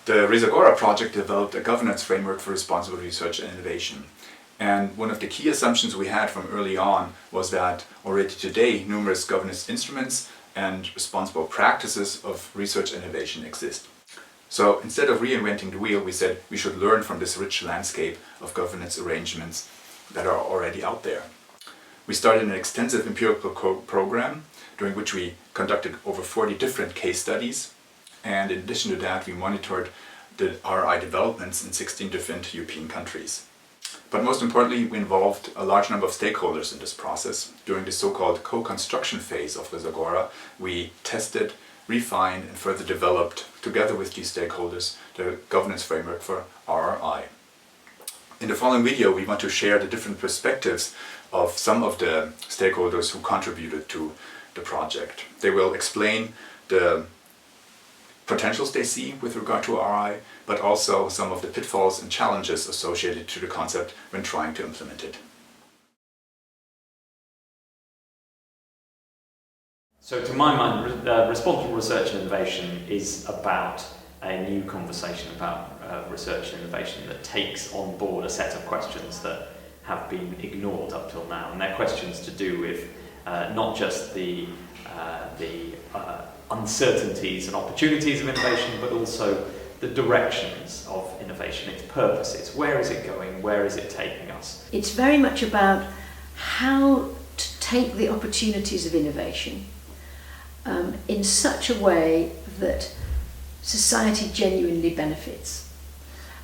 The Res-AGorA-Projekt developed a governance framework for responsible research and innovation. And one of the key assumptions we had from early on was that already today numerous governance instruments and responsible practices of research and innovation exist. So instead of reinventing the wheel, we said we should learn from this rich landscape of governance arrangements that are already out there. We started an extensive empirical program during which we conducted over 40 different case studies, and in addition to that we monitored the RRI developments in 16 different European countries. But most importantly, we involved a large number of stakeholders in this process. During the so-called co-construction phase of Res-AGorA, we tested, refined and further developed, together with these stakeholders, the governance framework for RRI. In the following video, we want to share the different perspectives of some of the stakeholders who contributed to the project. They will explain the potentials they see with regard to RRI, but also some of the pitfalls and challenges associated to the concept when trying to implement it. So to my mind, responsible research and innovation is about a new conversation about research and innovation that takes on board a set of questions that have been ignored up till now. And they're questions to do with not just the uncertainties and opportunities of innovation, but also the directions of innovation, its purposes. Where is it going? Where is it taking us? It's very much about how to take the opportunities of innovation in such a way that society genuinely benefits,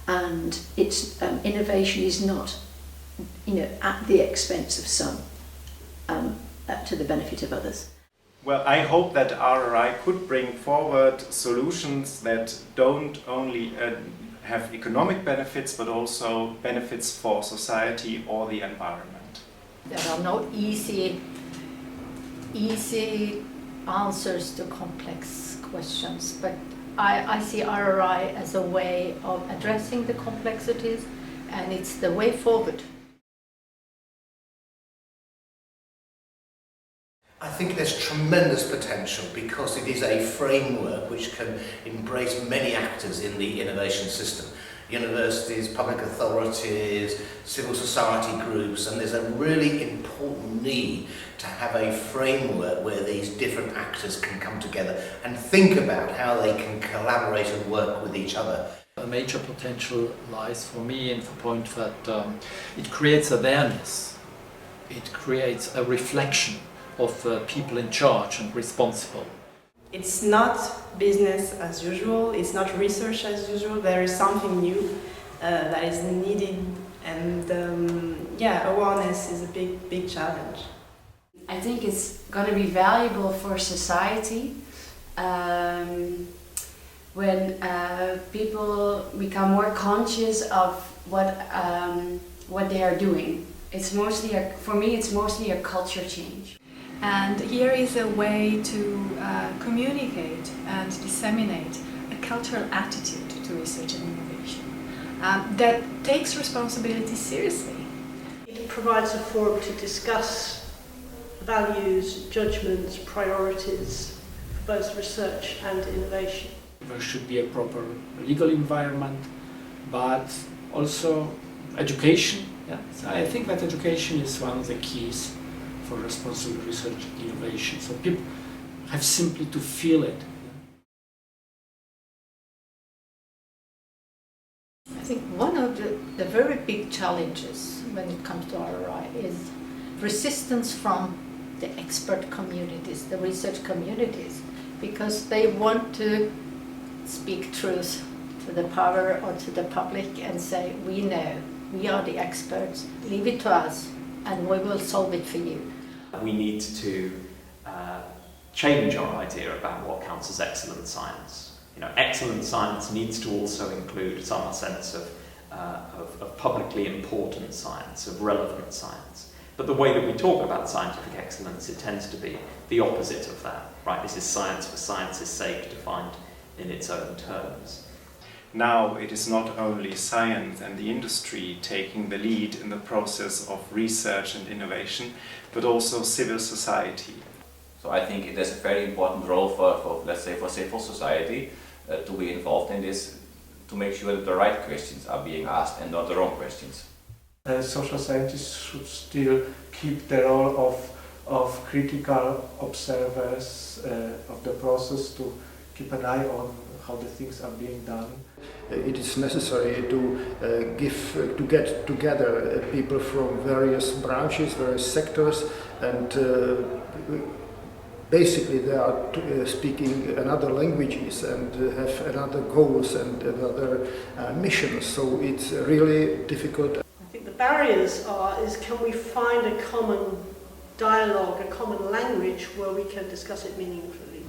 and its innovation is not, at the expense of some, to the benefit of others. Well, I hope that RRI could bring forward solutions that don't only have economic benefits, but also benefits for society or the environment. There are no easy answers to complex questions, but I see RRI as a way of addressing the complexities, and it's the way forward. I think there's tremendous potential because it is a framework which can embrace many actors in the innovation system. Universities, public authorities, civil society groups, and there's a really important need to have a framework where these different actors can come together and think about how they can collaborate and work with each other. A major potential lies for me in the point that it creates awareness, it creates a reflection of people in charge and responsible. It's not business as usual, it's not research as usual, there is something new that is needed, and awareness is a big challenge. I think it's going to be valuable for society when people become more conscious of what they are doing. It's mostly, for me, it's mostly a culture change. And here is a way to communicate and disseminate a cultural attitude to research and innovation that takes responsibility seriously. It provides a forum to discuss values, judgments, priorities for both research and innovation. There should be a proper legal environment, but also education. Yeah. So I think that education is one of the keys for responsible research and innovation. So people have simply to feel it. I think one of the very big challenges when it comes to RRI is resistance from the expert communities, the research communities, because they want to speak truth to the power or to the public and say, we know, we are the experts, leave it to us and we will solve it for you. We need to change our idea about what counts as excellent science. Excellent science needs to also include some sense of publicly important science, of relevant science. But the way that we talk about scientific excellence, it tends to be the opposite of that, right? This is science for science's sake, defined in its own terms. Now it is not only science and the industry taking the lead in the process of research and innovation, but also civil society. So I think there's a very important role for let's say, for civil society to be involved in this to make sure that the right questions are being asked and not the wrong questions. Social scientists should still keep the role of critical observers of the process, to keep an eye on how the things are being done. It is necessary to get together people from various branches, various sectors, and basically they are speaking another languages and have another goals and another missions. So it's really difficult. I think the barriers is can we find a common dialogue, a common language where we can discuss it meaningfully?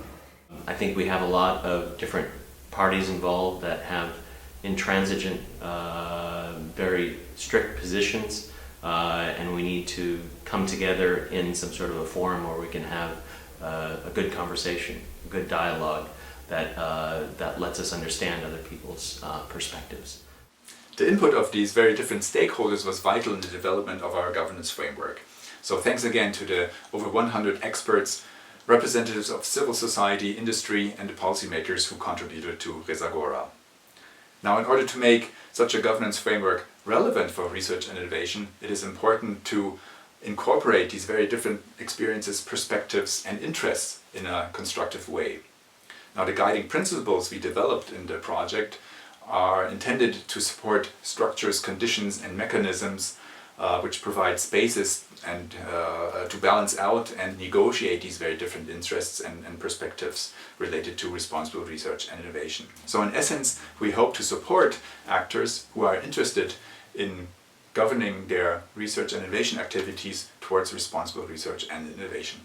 I think we have a lot of different parties involved that have intransigent, very strict positions, and we need to come together in some sort of a forum where we can have a good conversation, a good dialogue that lets us understand other people's perspectives. The input of these very different stakeholders was vital in the development of our governance framework. So thanks again to the over 100 experts, representatives of civil society, industry and the policymakers who contributed to Res-AGorA. Now, in order to make such a governance framework relevant for research and innovation, it is important to incorporate these very different experiences, perspectives and interests in a constructive way. Now, the guiding principles we developed in the project are intended to support structures, conditions and mechanisms which provide spaces and to balance out and negotiate these very different interests and perspectives related to responsible research and innovation. So in essence, we hope to support actors who are interested in governing their research and innovation activities towards responsible research and innovation.